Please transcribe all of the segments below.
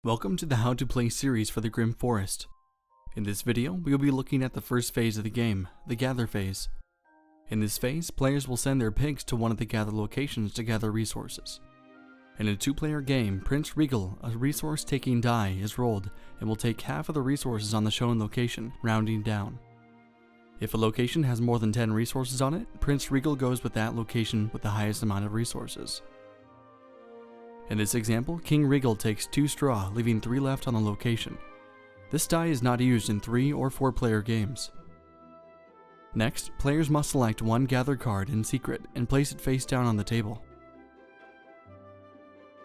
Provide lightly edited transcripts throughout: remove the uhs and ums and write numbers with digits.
Welcome to the How to Play series for the Grimm Forest. In this video, we will be looking at the first phase of the game, the gather phase. In this phase, players will send their pigs to one of the gather locations to gather resources. In a two-player game, Prince Regal, a resource-taking die, is rolled and will take half of the resources on the shown location, rounding down. If a location has more than 10 resources on it, Prince Regal goes with that location with the highest amount of resources. In this example, King Regal takes 2 straw, leaving 3 left on the location. This die is not used in 3 or 4 player games. Next, players must select one gather card in secret and place it face down on the table.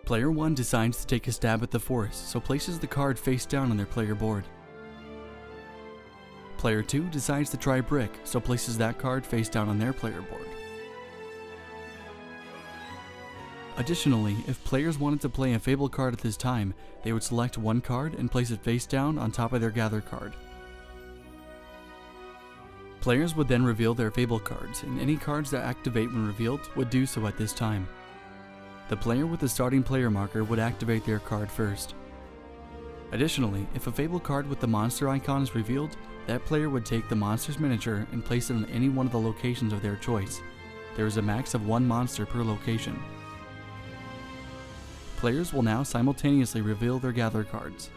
Player 1 decides to take a stab at the forest, so places the card face down on their player board. Player 2 decides to try brick, so places that card face down on their player board. Additionally, if players wanted to play a Fable card at this time, they would select one card and place it face down on top of their gather card. Players would then reveal their Fable cards, and any cards that activate when revealed would do so at this time. The player with the starting player marker would activate their card first. Additionally, if a Fable card with the monster icon is revealed, that player would take the monster's miniature and place it on any one of the locations of their choice. There is a max of 1 monster per location. Players will now simultaneously reveal their gather cards.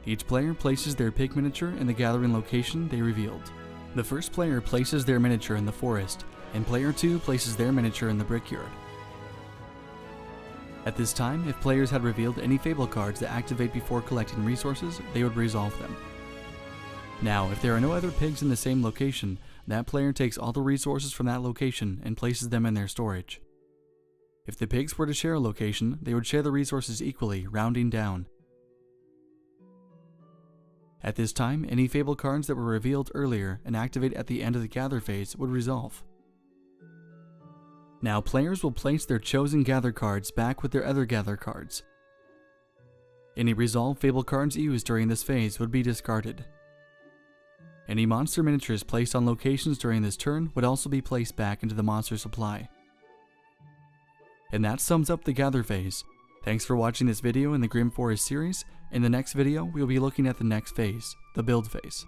Each player places their pig miniature in the gathering location they revealed. The first player places their miniature in the forest, and player 2 places their miniature in the brickyard. At this time, if players had revealed any Fable cards that activate before collecting resources, they would resolve them. Now, if there are no other pigs in the same location, that player takes all the resources from that location and places them in their storage. If the pigs were to share a location, they would share the resources equally, rounding down. At this time, any Fable cards that were revealed earlier and activate at the end of the gather phase would resolve. Now players will place their chosen gather cards back with their other gather cards. Any resolved Fable cards used during this phase would be discarded. Any monster miniatures placed on locations during this turn would also be placed back into the monster supply. And that sums up the gather phase. Thanks for watching this video in the Grimm Forest series. In the next video, we will be looking at the next phase, the build phase.